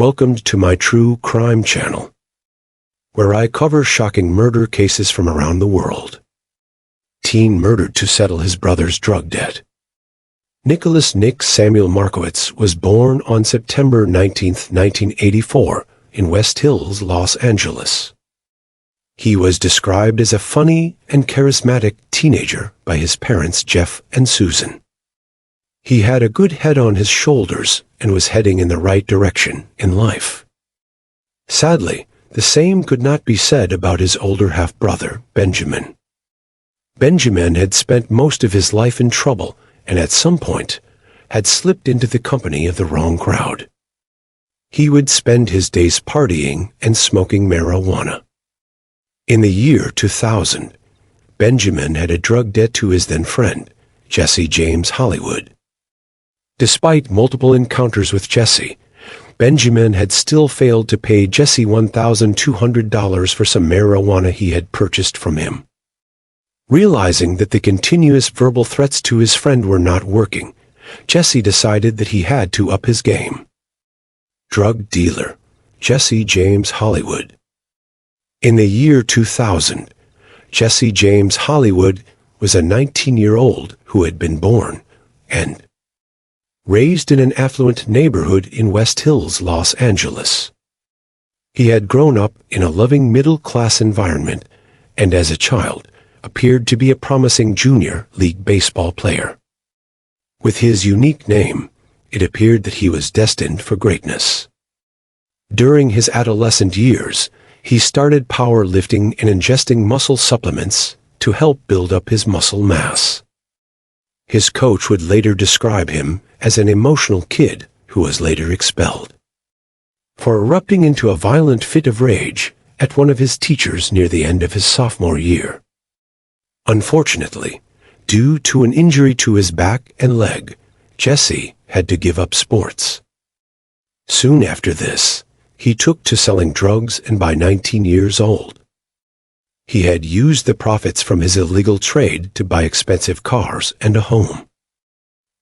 Welcome to my true crime channel, where I cover shocking murder cases from around the world. Teen murdered to settle his brother's drug debt. Nicholas Nick Samuel Markowitz was born on September 19, 1984, in West Hills, Los Angeles. He was described as a funny and charismatic teenager by his parents Jeff and Susan. He had a good head on his shoulders and was heading in the right direction in life. Sadly, the same could not be said about his older half-brother, Benjamin. Benjamin had spent most of his life in trouble and at some point had slipped into the company of the wrong crowd. He would spend his days partying and smoking marijuana. In the year 2000, Benjamin had a drug debt to his then-friend, Jesse James Hollywood. Despite multiple encounters with Jesse, Benjamin had still failed to pay Jesse $1,200 for some marijuana he had purchased from him. Realizing that the continuous verbal threats to his friend were not working, Jesse decided that he had to up his game. Drug dealer Jesse James Hollywood. In the year 2000, Jesse James Hollywood was a 19-year-old who had been born and raised in an affluent neighborhood in West Hills, Los Angeles. He had grown up in a loving middle-class environment and as a child appeared to be a promising junior league baseball player. With his unique name, it appeared that he was destined for greatness. During his adolescent years, he started powerlifting and ingesting muscle supplements to help build up his muscle mass. His coach would later describe him as an emotional kid who was later expelled for erupting into a violent fit of rage at one of his teachers near the end of his sophomore year. Unfortunately, due to an injury to his back and leg, Jesse had to give up sports. Soon after this, he took to selling drugs, and by 19 years old, he had used the profits from his illegal trade to buy expensive cars and a home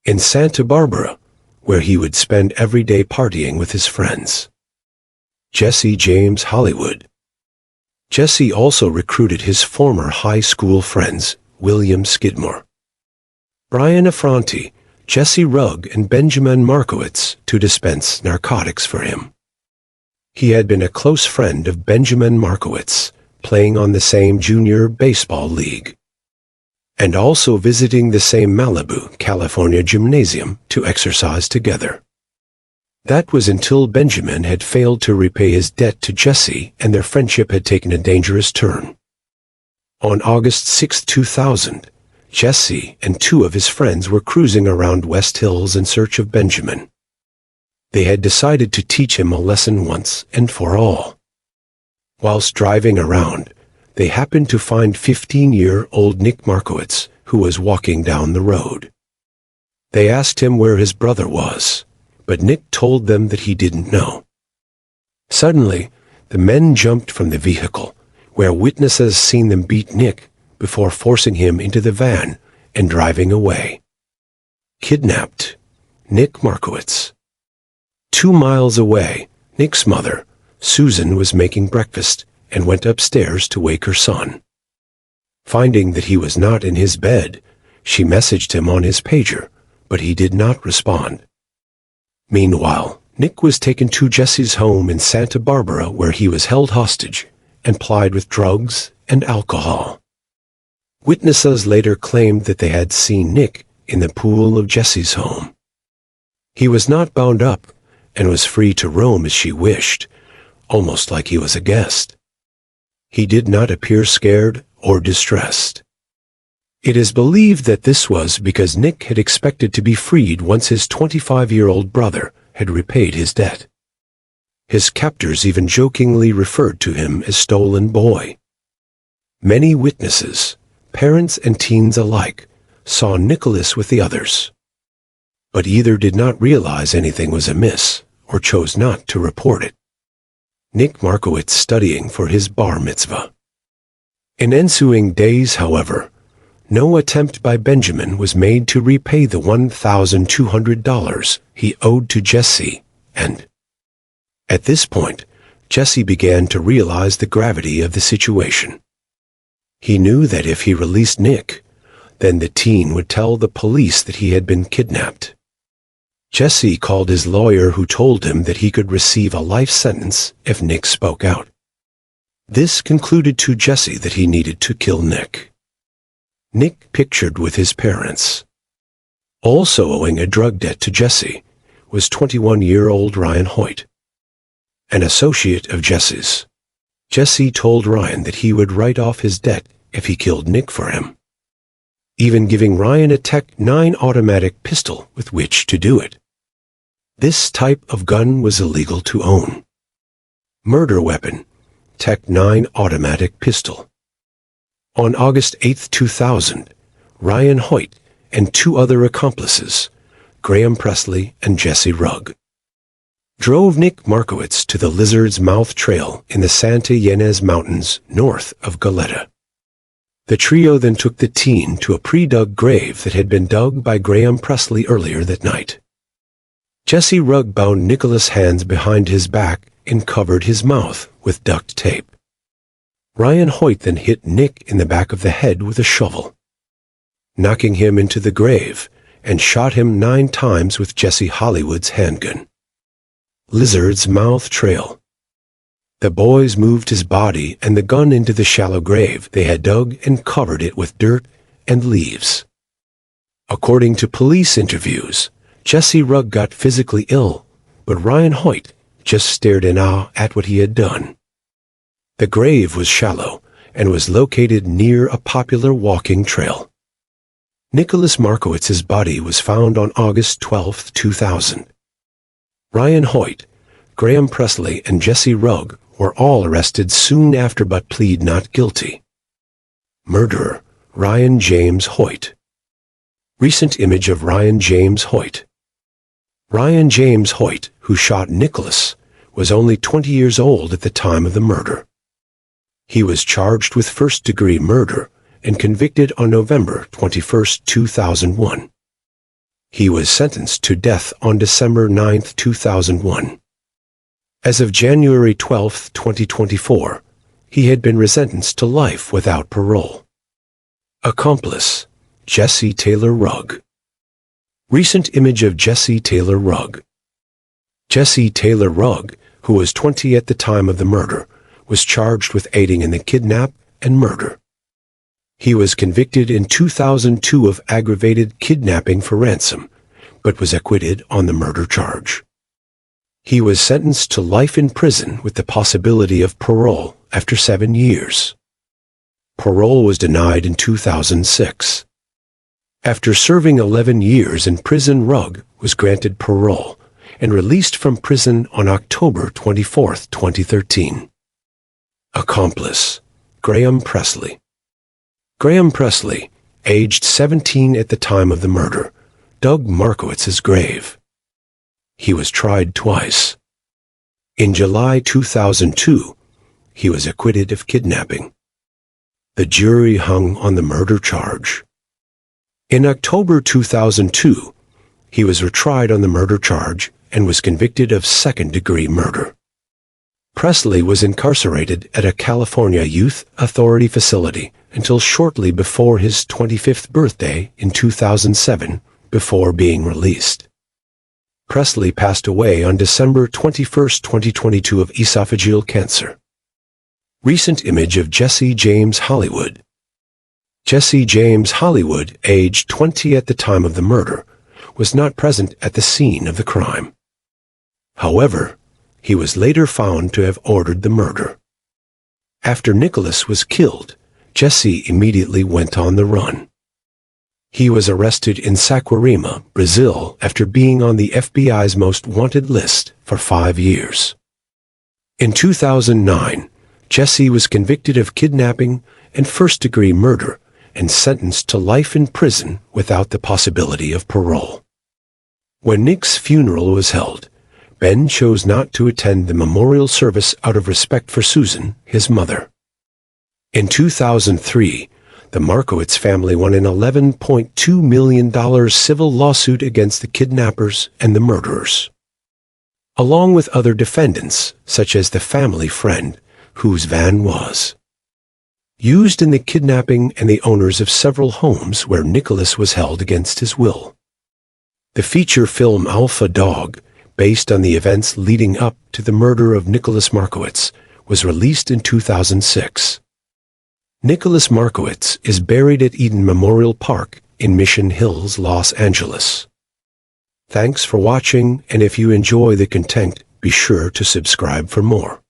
in Santa Barbara, where he would spend every day partying with his friends. Jesse James Hollywood. Jesse also recruited his former high school friends, William Skidmore, Brian Affronti, Jesse Rugg, and Benjamin Markowitz, to dispense narcotics for him. He had been a close friend of Benjamin Markowitz, playing on the same junior baseball league, and also visiting the same Malibu, California gymnasium to exercise together. That was until Benjamin had failed to repay his debt to Jesse and their friendship had taken a dangerous turn. On August 6, 2000, Jesse and two of his friends were cruising around West Hills in search of Benjamin. They had decided to teach him a lesson once and for all. Whilst driving around, they happened to find 15-year-old Nick Markowitz, who was walking down the road. They asked him where his brother was, but Nick told them that he didn't know. Suddenly, the men jumped from the vehicle, where witnesses seen them beat Nick before forcing him into the van and driving away. Kidnapped Nick Markowitz. 2 miles away, Nick's mother, Susan, was making breakfast and went upstairs to wake her son. Finding that he was not in his bed, she messaged him on his pager, but he did not respond. Meanwhile, Nick was taken to Jesse's home in Santa Barbara, where he was held hostage and plied with drugs and alcohol. Witnesses later claimed that they had seen Nick in the pool of Jesse's home. He was not bound up and was free to roam as she wished, almost like he was a guest. He did not appear scared or distressed. It is believed that this was because Nick had expected to be freed once his 25-year-old brother had repaid his debt. His captors even jokingly referred to him as Stolen Boy. Many witnesses, parents and teens alike, saw Nicholas with the others, but either did not realize anything was amiss or chose not to report it. Nick Markowitz studying for his bar mitzvah. In ensuing days, however, no attempt by Benjamin was made to repay the $1,200 he owed to Jesse, and At this point, Jesse began to realize the gravity of the situation. He knew that if he released Nick, then the teen would tell the police that he had been kidnapped. Jesse called his lawyer, who told him that he could receive a life sentence if Nick spoke out. This concluded to Jesse that he needed to kill Nick. Nick pictured with his parents. Also owing a drug debt to Jesse was 21-year-old Ryan Hoyt, an associate of Jesse's. Jesse told Ryan that he would write off his debt if he killed Nick for him, even giving Ryan a Tech-9 automatic pistol with which to do it. This type of gun was illegal to own. Murder weapon, Tech-9 automatic pistol. On August 8, 2000, Ryan Hoyt and two other accomplices, Graham Presley and Jesse Rugg, drove Nick Markowitz to the Lizard's Mouth Trail in the Santa Ynez Mountains north of Goleta. The trio then took the teen to a pre-dug grave that had been dug by Graham Presley earlier that night. Jesse Rugg bound Nicholas' hands behind his back and covered his mouth with duct tape. Ryan Hoyt then hit Nick in the back of the head with a shovel, knocking him into the grave, and shot him 9 times with Jesse Hollywood's handgun. Lizard's Mouth Trail. The boys moved his body and the gun into the shallow grave they had dug and covered it with dirt and leaves. According to police interviews, Jesse Rugg got physically ill, but Ryan Hoyt just stared in awe at what he had done. The grave was shallow and was located near a popular walking trail. Nicholas Markowitz's body was found on August 12, 2000. Ryan Hoyt, Graham Presley, and Jesse Rugg were all arrested soon after but plead not guilty. Murderer, Ryan James Hoyt. Recent image of Ryan James Hoyt. Ryan James Hoyt, who shot Nicholas, was only 20 years old at the time of the murder. He was charged with first-degree murder and convicted on November 21, 2001. He was sentenced to death on December 9, 2001. As of January 12, 2024, he had been sentenced to life without parole. Accomplice, Jesse Taylor Rugg. Recent image of Jesse Taylor Rugg. Jesse Taylor Rugg, who was 20 at the time of the murder, was charged with aiding in the kidnap and murder. He was convicted in 2002 of aggravated kidnapping for ransom, but was acquitted on the murder charge. He was sentenced to life in prison with the possibility of parole after 7 years. Parole was denied in 2006. After serving 11 years in prison, Rugg was granted parole and released from prison on October 24, 2013. Accomplice, Graham Presley. Graham Presley, aged 17 at the time of the murder, dug Markowitz's grave. He was tried twice. In July 2002, he was acquitted of kidnapping. The jury hung on the murder charge. In October 2002, he was retried on the murder charge and was convicted of second-degree murder. Presley was incarcerated at a California Youth Authority facility until shortly before his 25th birthday in 2007, before being released. Presley passed away on December 21, 2022 of esophageal cancer. Recent image of Jesse James Hollywood. Jesse James Hollywood, aged 20 at the time of the murder, was not present at the scene of the crime. However, he was later found to have ordered the murder. After Nicholas was killed, Jesse immediately went on the run. He was arrested in Saquarema, Brazil, after being on the FBI's most wanted list for 5 years. In 2009, Jesse was convicted of kidnapping and first-degree murder and sentenced to life in prison without the possibility of parole. When Nick's funeral was held, Ben chose not to attend the memorial service out of respect for Susan, his mother. In 2003, the Markowitz family won an $11.2 million civil lawsuit against the kidnappers and the murderers. along with other defendants, such as the family friend, whose van was used in the kidnapping and the owners of several homes where Nicholas was held against his will. The feature film Alpha Dog, based on the events leading up to the murder of Nicholas Markowitz, was released in 2006. Nicholas Markowitz is buried at Eden Memorial Park in Mission Hills, Los Angeles. Thanks for watching, and if you enjoy the content, be sure to subscribe for more.